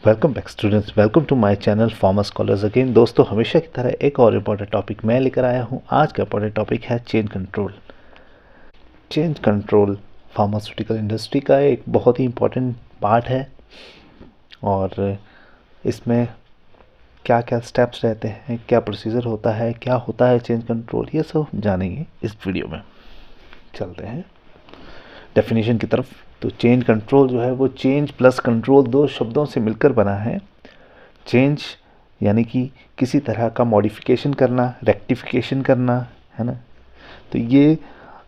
Welcome back students, welcome to my channel pharma scholars again. दोस्तों, हमेशा की तरह एक और इम्पॉर्टेंट टॉपिक मैं लेकर आया हूँ। आज का इम्पॉर्टेंट टॉपिक है change control. Change control pharmaceutical industry का एक बहुत ही इम्पॉर्टेंट पार्ट है और इसमें क्या क्या स्टेप्स रहते हैं, क्या प्रोसीजर होता है, क्या होता है चेंज कंट्रोल, ये सब जानेंगे इस वीडियो में। चलते हैं डेफिनेशन की तरफ। तो चेंज कंट्रोल जो है वो चेंज प्लस कंट्रोल दो शब्दों से मिलकर बना है। चेंज यानी कि किसी तरह का मॉडिफिकेशन करना, रेक्टिफिकेशन करना, है ना। तो ये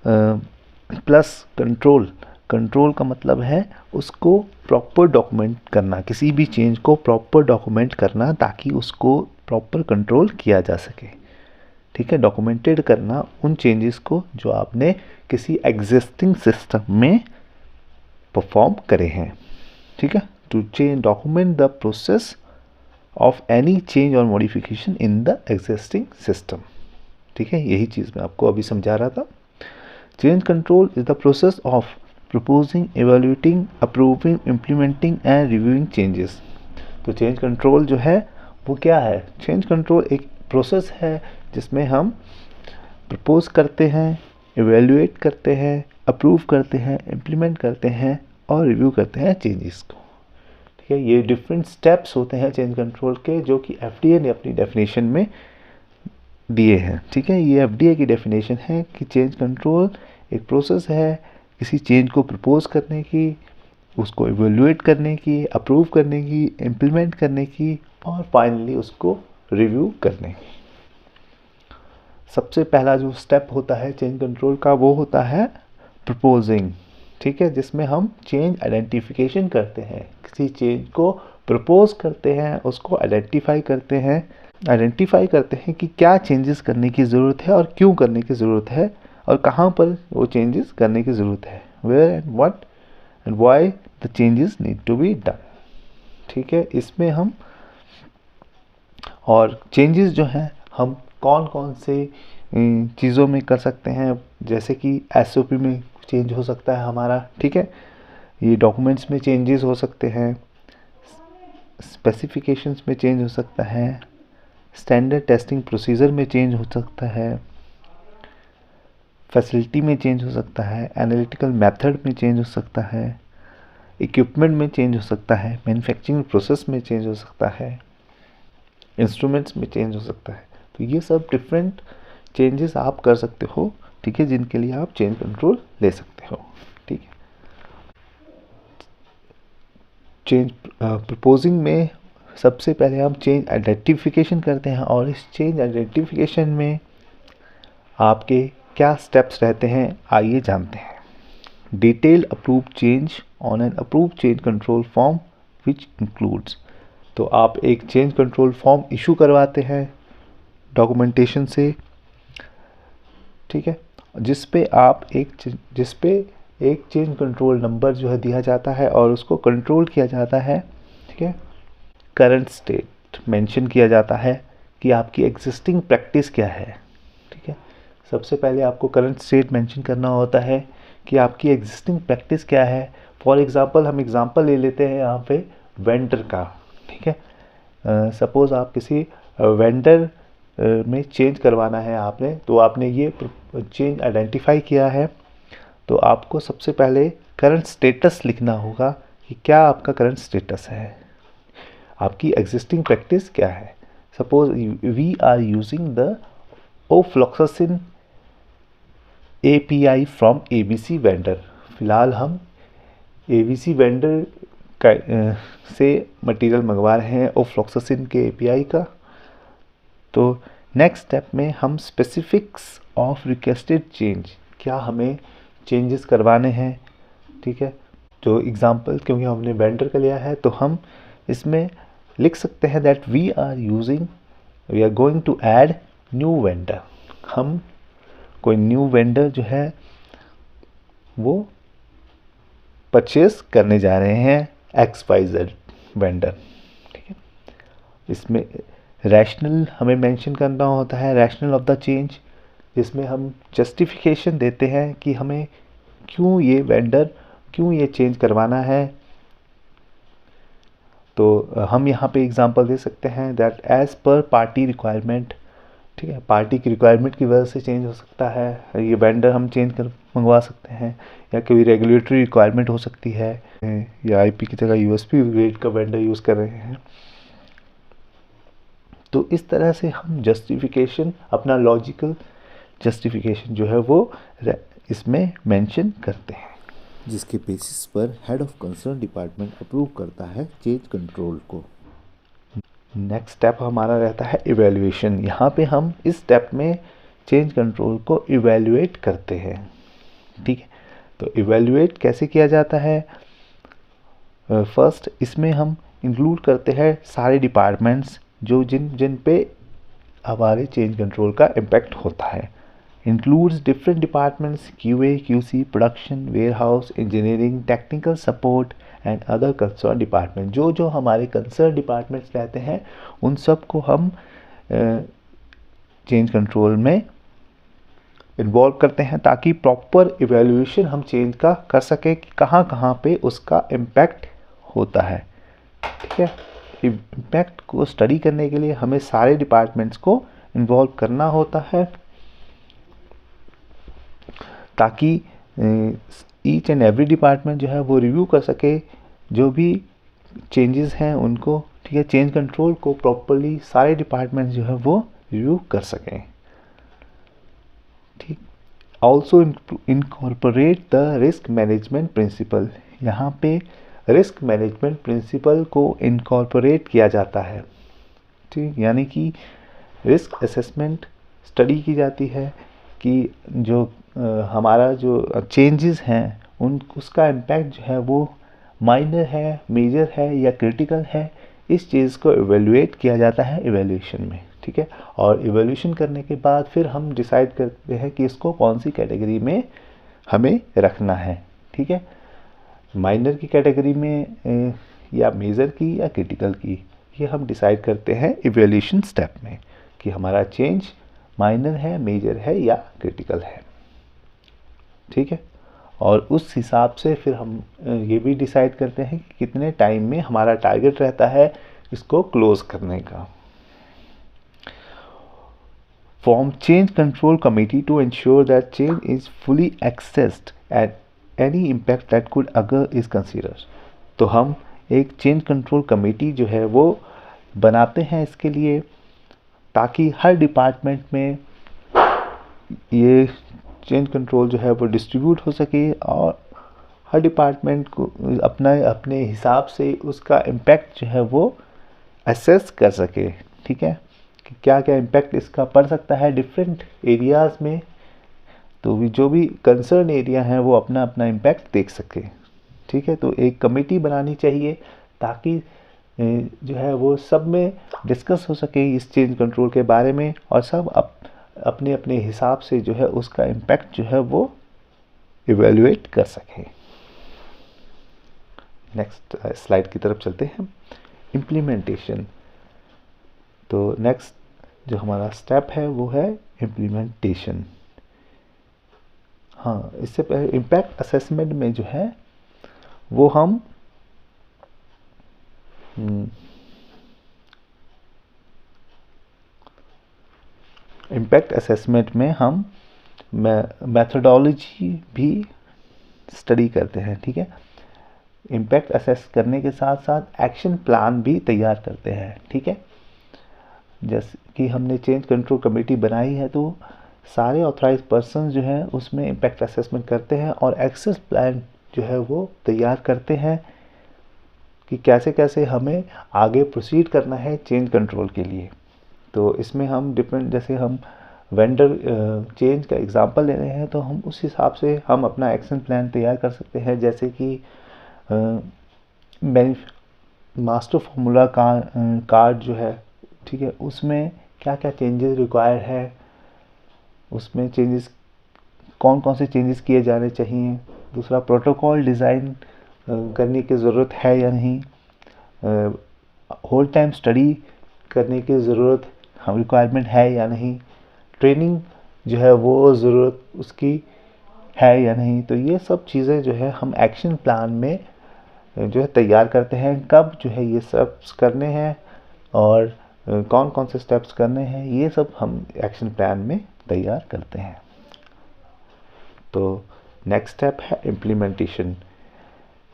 प्लस कंट्रोल, कंट्रोल का मतलब है उसको प्रॉपर डॉक्यूमेंट करना, किसी भी चेंज को प्रॉपर डॉक्यूमेंट करना ताकि उसको प्रॉपर कंट्रोल किया जा सके। ठीक है, डॉक्यूमेंटेड करना उन चेंजेस को जो आपने किसी एग्जिस्टिंग सिस्टम में परफॉर्म करे हैं। ठीक है, to change document the process of any change और modification in the existing system. ठीक है, यही चीज़ मैं आपको अभी समझा रहा था। Change control is the process of proposing, evaluating, approving, implementing and reviewing changes. तो चेंज कंट्रोल जो है वो क्या है? चेंज कंट्रोल एक प्रोसेस है जिसमें हम प्रपोज करते हैं, एवेल्यूएट करते हैं, अप्रूव करते हैं, इम्प्लीमेंट करते हैं और रिव्यू करते हैं चेंजेस को। ठीक है, ये डिफरेंट स्टेप्स होते हैं चेंज कंट्रोल के, जो कि एफडीए ने अपनी डेफिनेशन में दिए हैं। ठीक है, ये एफडीए की डेफिनेशन है कि चेंज कंट्रोल एक प्रोसेस है किसी चेंज को प्रपोज करने की, उसको इवेल्युएट करने की, अप्रूव करने की, इम्प्लीमेंट करने की और फाइनली उसको रिव्यू करने की। सबसे पहला जो स्टेप होता है चेंज कंट्रोल का वो होता है प्रपोजिंग। ठीक है, जिसमें हम चेंज आइडेंटिफिकेशन करते हैं, किसी चेंज को प्रपोज करते हैं, उसको आइडेंटिफाई करते हैं कि क्या चेंजेस करने की ज़रूरत है और क्यों करने की ज़रूरत है और कहाँ पर वो चेंजेस करने की ज़रूरत है, where and what and why the changes need to be done. ठीक है, इसमें हम और चेंजेस जो हैं हम कौन कौन से चीज़ों में कर सकते हैं, जैसे कि एसओपी में चेंज हो सकता है हमारा। ठीक है, ये डॉक्यूमेंट्स में चेंजेस हो सकते हैं, स्पेसिफिकेशंस में चेंज हो सकता है, स्टैंडर्ड टेस्टिंग प्रोसीजर में चेंज हो सकता है, फैसिलिटी में चेंज हो सकता है, एनालिटिकल मेथड में चेंज हो सकता है, इक्विपमेंट में चेंज हो सकता है, मैन्युफैक्चरिंग प्रोसेस में चेंज हो सकता है, इंस्ट्रूमेंट्स में चेंज हो सकता है। तो ये सब डिफरेंट चेंजेस आप कर सकते हो। ठीक है, जिनके लिए आप चेंज कंट्रोल ले सकते हो। ठीक है, चेंज प्रपोजिंग में सबसे पहले हम चेंज आइडेंटिफिकेशन करते हैं और इस चेंज आइडेंटिफिकेशन में आपके क्या स्टेप्स रहते हैं आइए जानते हैं। Detailed approve change on an approve change control form which includes. तो आप एक चेंज कंट्रोल फॉर्म इशू करवाते हैं डॉक्यूमेंटेशन से। ठीक है, जिस पे एक चेंज कंट्रोल नंबर जो है दिया जाता है और उसको कंट्रोल किया जाता है। ठीक है, करंट स्टेट मेंशन किया जाता है कि आपकी एग्जिस्टिंग प्रैक्टिस क्या है। ठीक है, सबसे पहले आपको करंट स्टेट मेंशन करना होता है कि आपकी एग्जिस्टिंग प्रैक्टिस क्या है। फॉर एग्जांपल हम एग्जांपल ले लेते हैं यहाँ पे वेंडर का। ठीक है, सपोज़ आप किसी वेंडर में चेंज करवाना है आपने, तो आपने ये चेंज आइडेंटिफाई किया है, तो आपको सबसे पहले करंट स्टेटस लिखना होगा कि क्या आपका करंट स्टेटस है, आपकी एग्जिस्टिंग प्रैक्टिस क्या है। Suppose we are using the ofloxacin API from ABC vendor. फिलहाल हम ABC वेंडर का से मटेरियल मंगवा रहे हैं ओफ्लॉक्सासिन के API का। तो नेक्स्ट स्टेप में हम स्पेसिफिक्स ऑफ रिक्वेस्टेड चेंज, क्या हमें चेंजेस करवाने हैं। ठीक है, जो एग्जांपल क्योंकि हमने वेंडर का लिया है तो हम इसमें लिख सकते हैं that we are going to add new vendor. हम कोई न्यू वेंडर जो है वो परचेस करने जा रहे हैं XYZ वेंडर। ठीक है, इसमें रैशनल हमें मेंशन करना होता है, रैशनल ऑफ द चेंज, जिसमें हम जस्टिफिकेशन देते हैं कि हमें क्यों ये चेंज करवाना है। तो हम यहाँ पे एग्जांपल दे सकते हैं that as per party requirement, ठीक है, पार्टी की रिक्वायरमेंट की वजह से चेंज हो सकता है, ये वेंडर हम चेंज कर मंगवा सकते हैं, या कोई रेगुलेटरी रिक्वायरमेंट हो सकती है, या आईपी की जगह यूएसपी ग्रेड का वेंडर यूज़ कर रहे हैं। तो इस तरह से हम जस्टिफिकेशन, अपना लॉजिकल जस्टिफिकेशन जो है वो इसमें मेंशन करते हैं, जिसके बेसिस पर head of concern department approve करता है चेंज कंट्रोल को। नेक्स्ट स्टेप हमारा रहता है इवैल्यूएशन। यहाँ पे हम इस स्टेप में चेंज कंट्रोल को इवैल्यूएट करते हैं, ठीक है। तो इवैल्यूएट कैसे किया जाता है? फर्स्ट इसमें हम इंक्लूड करते हैं सारे डिपार्टमेंट्स जो जिन पे हमारे चेंज कंट्रोल का इम्पैक्ट होता है। Includes different departments QA, QC, production, warehouse, engineering, technical support and other concern department. जो जो हमारे कंसर्न डिपार्टमेंट्स रहते हैं उन सब को हम चेंज कंट्रोल में इन्वॉल्व करते हैं, ताकि प्रॉपर इवैल्यूएशन हम चेंज का कर सकें कि कहाँ कहाँ पे उसका इम्पैक्ट होता है, ठीक है। इम्पैक्ट को स्टडी करने के लिए हमें सारे डिपार्टमेंट्स को इन्वॉल्व करना होता है, ताकि ईच एंड एवरी डिपार्टमेंट जो है वो रिव्यू कर सके जो भी चेंजेस हैं उनको, ठीक है। चेंज कंट्रोल को प्रॉपरली सारे डिपार्टमेंट्स जो है वो रिव्यू कर सकें, ठीक। Also incorporate the risk management principle. यहाँ पे रिस्क मैनेजमेंट प्रिंसिपल को इनकॉर्पोरेट किया जाता है, ठीक। यानी कि रिस्क असेसमेंट स्टडी की जाती है कि जो हमारा जो चेंजेस हैं उसका इम्पैक्ट जो है वो माइनर है, मेजर है या क्रिटिकल है। इस चीज़ को इवेल्युएट किया जाता है इवेल्यूएशन में, ठीक है। और इवेल्यूएशन करने के बाद फिर हम डिसाइड करते हैं कि इसको कौन सी कैटेगरी में हमें रखना है, ठीक है। माइनर की कैटेगरी में या मेजर की या क्रिटिकल की, ये हम डिसाइड करते हैं इवेल्यूएशन स्टेप में कि हमारा चेंज माइनर है, मेजर है या क्रिटिकल है, ठीक है। और उस हिसाब से फिर हम ये भी डिसाइड करते हैं कि कितने टाइम में हमारा टारगेट रहता है इसको क्लोज करने का। Form change control committee to ensure that change is fully assessed at any impact that could अगर इज कंसीडर। तो हम एक चेंज कंट्रोल कमेटी जो है वो बनाते हैं इसके लिए, ताकि हर डिपार्टमेंट में ये चेंज कंट्रोल जो है वो डिस्ट्रीब्यूट हो सके और हर डिपार्टमेंट को अपने हिसाब से उसका इम्पैक्ट जो है वो असेस कर सके, ठीक है, कि क्या क्या इम्पैक्ट इसका पड़ सकता है डिफरेंट एरियाज़ में। तो जो भी कंसर्न एरिया हैं वो अपना अपना इम्पैक्ट देख सके, ठीक है। तो एक कमेटी बनानी चाहिए ताकि जो है वो सब में डिस्कस हो सके इस चेंज कंट्रोल के बारे में, और सब अपने अपने हिसाब से जो है उसका इम्पैक्ट जो है वो इवेल्युएट कर सकें। नेक्स्ट स्लाइड की तरफ चलते हैं, इम्प्लीमेंटेशन। तो नेक्स्ट जो हमारा स्टेप है वो है इम्प्लीमेंटेशन। हाँ, इससे पहले इम्पैक्ट असेसमेंट में जो है वो हम इम्पैक्ट असेसमेंट में हम मेथोडोलॉजी भी स्टडी करते हैं, ठीक है। इम्पैक्ट असेस करने के साथ साथ एक्शन प्लान भी तैयार करते हैं, ठीक है। जैसे कि हमने चेंज कंट्रोल कमेटी बनाई है तो सारे ऑथराइज पर्सन जो हैं उसमें इम्पैक्ट असेसमेंट करते हैं और एक्शन प्लान जो है वो तैयार करते हैं कि कैसे कैसे हमें आगे प्रोसीड करना है चेंज कंट्रोल के लिए। तो इसमें हम डिफरेंट, जैसे हम वेंडर चेंज का एग्जांपल ले रहे हैं तो हम उस हिसाब से हम अपना एक्शन प्लान तैयार कर सकते हैं। जैसे कि मास्टर फार्मूला कार्ड जो है, ठीक है, उसमें क्या क्या चेंजेस रिक्वायर है, उसमें चेंजेस कौन कौन से चेंजेस किए जाने चाहिए। दूसरा, प्रोटोकॉल डिज़ाइन करने की ज़रूरत है या नहीं, होल टाइम स्टडी करने की ज़रूरत हम रिक्वायरमेंट है या नहीं, ट्रेनिंग जो है वो ज़रूरत उसकी है या नहीं। तो ये सब चीज़ें जो है हम एक्शन प्लान में जो है तैयार करते हैं, कब जो है ये सब करने हैं और कौन कौन से स्टेप्स करने हैं, ये सब हम एक्शन प्लान में तैयार करते हैं। तो नेक्स्ट स्टेप है इम्प्लीमेंटेशन।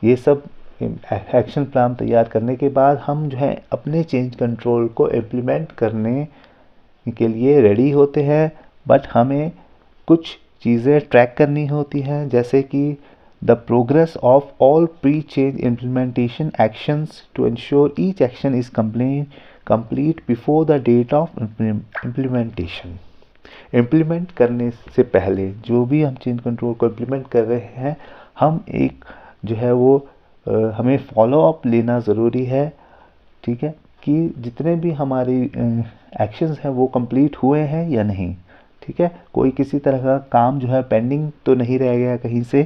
ये सब एक्शन प्लान तैयार करने के बाद हम जो है अपने चेंज कंट्रोल को इम्प्लीमेंट करने के लिए रेडी होते हैं, बट हमें कुछ चीज़ें ट्रैक करनी होती हैं, जैसे कि the progress of all pre change implementation actions to ensure each action is complete before the date of implementation. Implement करने से पहले जो भी हम चेंज कंट्रोल को इम्प्लीमेंट कर रहे हैं, हम एक जो है वो हमें फॉलो अप लेना ज़रूरी है, ठीक है, कि जितने भी हमारी एक्शंस हैं वो कंप्लीट हुए हैं या नहीं, ठीक है, कोई किसी तरह का काम जो है पेंडिंग तो नहीं रह गया कहीं से।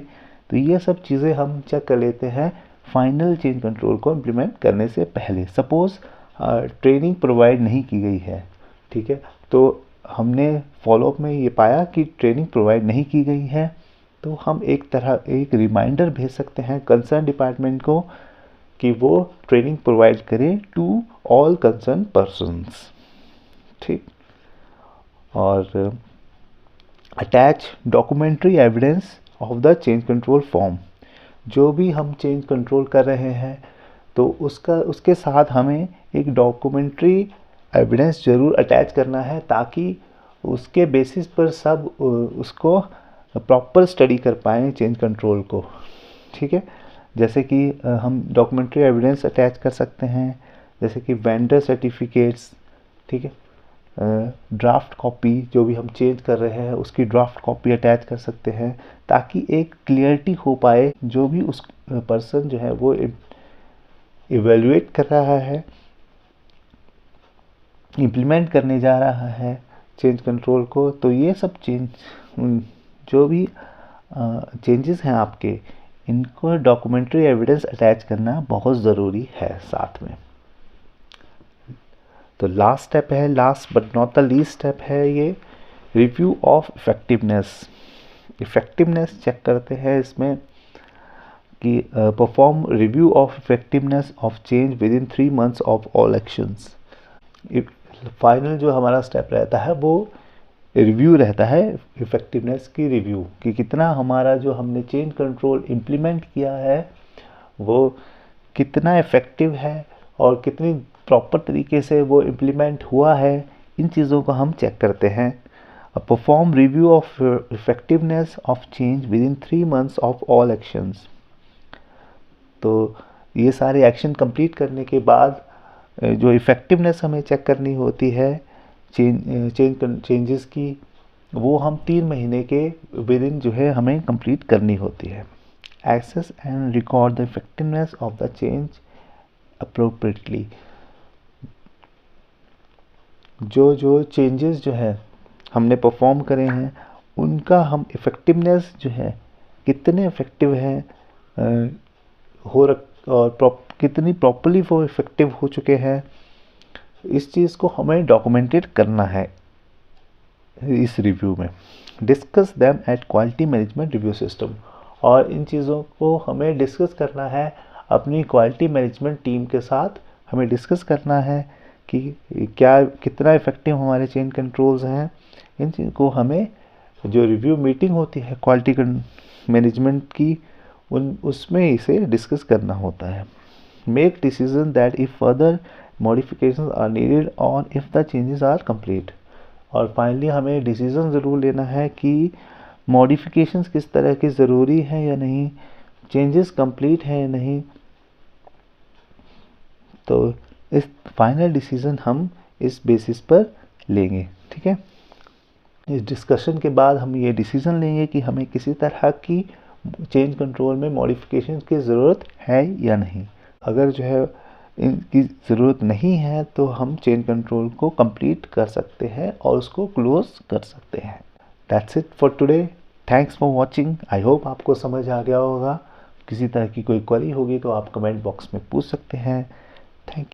तो ये सब चीज़ें हम चेक कर लेते हैं फाइनल चेंज कंट्रोल को इम्प्लीमेंट करने से पहले। सपोज़ ट्रेनिंग प्रोवाइड नहीं की गई है, ठीक है, तो हमने फॉलोअप में ये पाया कि ट्रेनिंग प्रोवाइड नहीं की गई है, तो हम एक रिमाइंडर भेज सकते हैं कंसर्न डिपार्टमेंट को कि वो ट्रेनिंग प्रोवाइड करे टू ऑल कंसर्न पर्सन्स, ठीक। और attach documentary evidence of the change control form. जो भी हम चेंज कंट्रोल कर रहे हैं तो उसके साथ हमें एक डॉक्यूमेंट्री एविडेंस ज़रूर अटैच करना है, ताकि उसके बेसिस पर सब उसको प्रॉपर स्टडी कर पाएँ चेंज कंट्रोल को, ठीक है। जैसे कि हम डॉक्यूमेंट्री एविडेंस अटैच कर सकते हैं, जैसे कि वेंडर सर्टिफिकेट्स, ठीक है, ड्राफ्ट कॉपी, जो भी हम चेंज कर रहे हैं उसकी ड्राफ्ट कॉपी अटैच कर सकते हैं, ताकि एक क्लियरिटी हो पाए जो भी उस पर्सन जो है वो इवेल्युएट कर रहा है, इम्प्लीमेंट करने जा रहा है चेंज कंट्रोल को। तो ये सब जो भी चेंजेस हैं आपके, इनको डॉक्यूमेंट्री एविडेंस अटैच करना बहुत ज़रूरी है साथ में। तो लास्ट स्टेप है, last but not the least step है ये रिव्यू ऑफ इफ़ेक्टिवनेस चेक करते हैं इसमें कि perform review of effectiveness of change with in 3 months of all actions. Final जो हमारा स्टेप रहता है वो रिव्यू रहता है, इफ़ेक्टिवनेस की रिव्यू, कि कितना हमारा जो हमने चेंज कंट्रोल इम्प्लीमेंट किया है वो कितना इफ़ेक्टिव है और कितनी प्रॉपर तरीके से वो इम्प्लीमेंट हुआ है। इन चीज़ों को हम चेक करते हैं। Perform review of effectiveness of change with in 3 months of all actions. तो ये सारे एक्शन कंप्लीट करने के बाद जो इफ़ेक्टिवनेस हमें चेक करनी होती है चेंजेस की, वो हम 3 महीने के विद इन जो है हमें कंप्लीट करनी होती है। Assess and record the effectiveness of the change appropriately. जो चेंजेस जो है हमने परफॉर्म करे हैं उनका हम इफ़ेक्टिवनेस जो है कितने इफ़ेक्टिव है और कितनी प्रॉपर्ली वो इफ़ेक्टिव हो चुके हैं, इस चीज़ को हमें डॉक्यूमेंटेड करना है इस रिव्यू में। Discuss them at quality management review system. और इन चीज़ों को हमें डिस्कस करना है अपनी क्वालिटी मैनेजमेंट टीम के साथ। हमें डिस्कस करना है कि कितना इफ़ेक्टिव हमारे चेंज कंट्रोल्स हैं। इन चीज़ को हमें जो रिव्यू मीटिंग होती है क्वालिटी मैनेजमेंट की, उसमें इसे डिस्कस करना होता है। Make decision that if further modifications are needed और if the changes are complete. और फाइनली हमें डिसीजन ज़रूर लेना है कि मॉडिफिकेशंस किस तरह की ज़रूरी है या नहीं, चेंजेस कंप्लीट हैं या नहीं। तो इस फाइनल डिसीजन हम इस बेसिस पर लेंगे, ठीक है। इस डिस्कशन के बाद हम ये डिसीजन लेंगे कि हमें किसी तरह की चेंज कंट्रोल में मॉडिफिकेशन की ज़रूरत है या नहीं। अगर जो है इनकी ज़रूरत नहीं है तो हम चेंज कंट्रोल को कंप्लीट कर सकते हैं और उसको क्लोज कर सकते हैं। That's it for today. Thanks for watching. I hope आपको समझ आ गया होगा। किसी तरह की कोई क्वेरी होगी तो आप कमेंट बॉक्स में पूछ सकते हैं। Thank you.